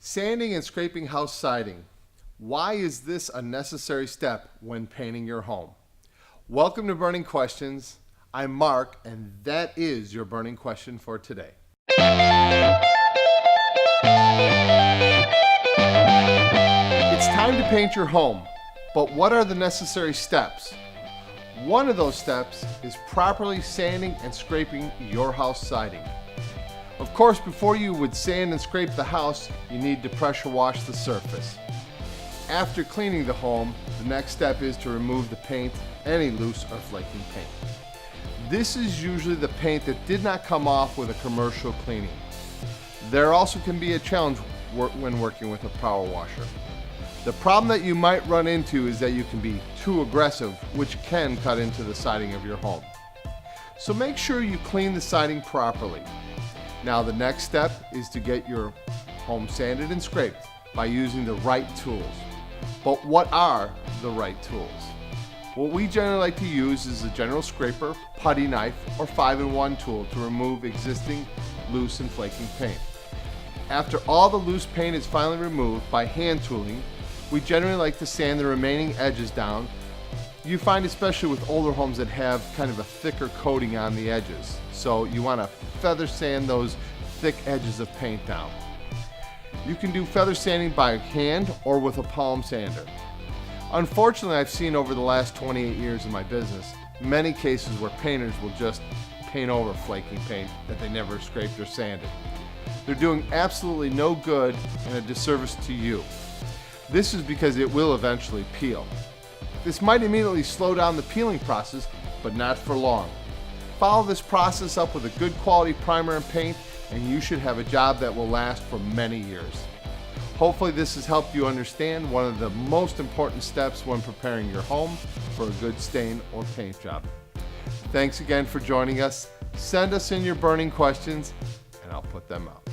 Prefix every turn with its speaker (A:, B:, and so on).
A: Sanding and scraping house siding. Why is this a necessary step when painting your home? Welcome to Burning Questions. I'm Mark, and that is your burning question for today. It's time to paint your home, but what are the necessary steps? One of those steps is properly sanding and scraping your house siding. Of course, before you would sand and scrape the house, you need to pressure wash the surface. After cleaning the home, the next step is to remove the paint, any loose or flaking paint. This is usually the paint that did not come off with a commercial cleaning. There also can be a challenge when working with a power washer. The problem that you might run into is that you can be too aggressive, which can cut into the siding of your home. So make sure you clean the siding properly. Now the next step is to get your home sanded and scraped by using the right tools. But what are the right tools? What we generally like to use is a general scraper, putty knife, or 5-in-1 tool to remove existing loose and flaking paint. After all the loose paint is finally removed by hand tooling, we generally like to sand the remaining edges down. You find especially with older homes that have kind of a thicker coating on the edges. So you want to feather sand those thick edges of paint down. You can do feather sanding by hand or with a palm sander. Unfortunately, I've seen over the last 28 years in my business, many cases where painters will just paint over flaking paint that they never scraped or sanded. They're doing absolutely no good and a disservice to you. This is because it will eventually peel. This might immediately slow down the peeling process, but not for long. Follow this process up with a good quality primer and paint, and you should have a job that will last for many years. Hopefully this has helped you understand one of the most important steps when preparing your home for a good stain or paint job. Thanks again for joining us. Send us in your burning questions, and I'll put them out.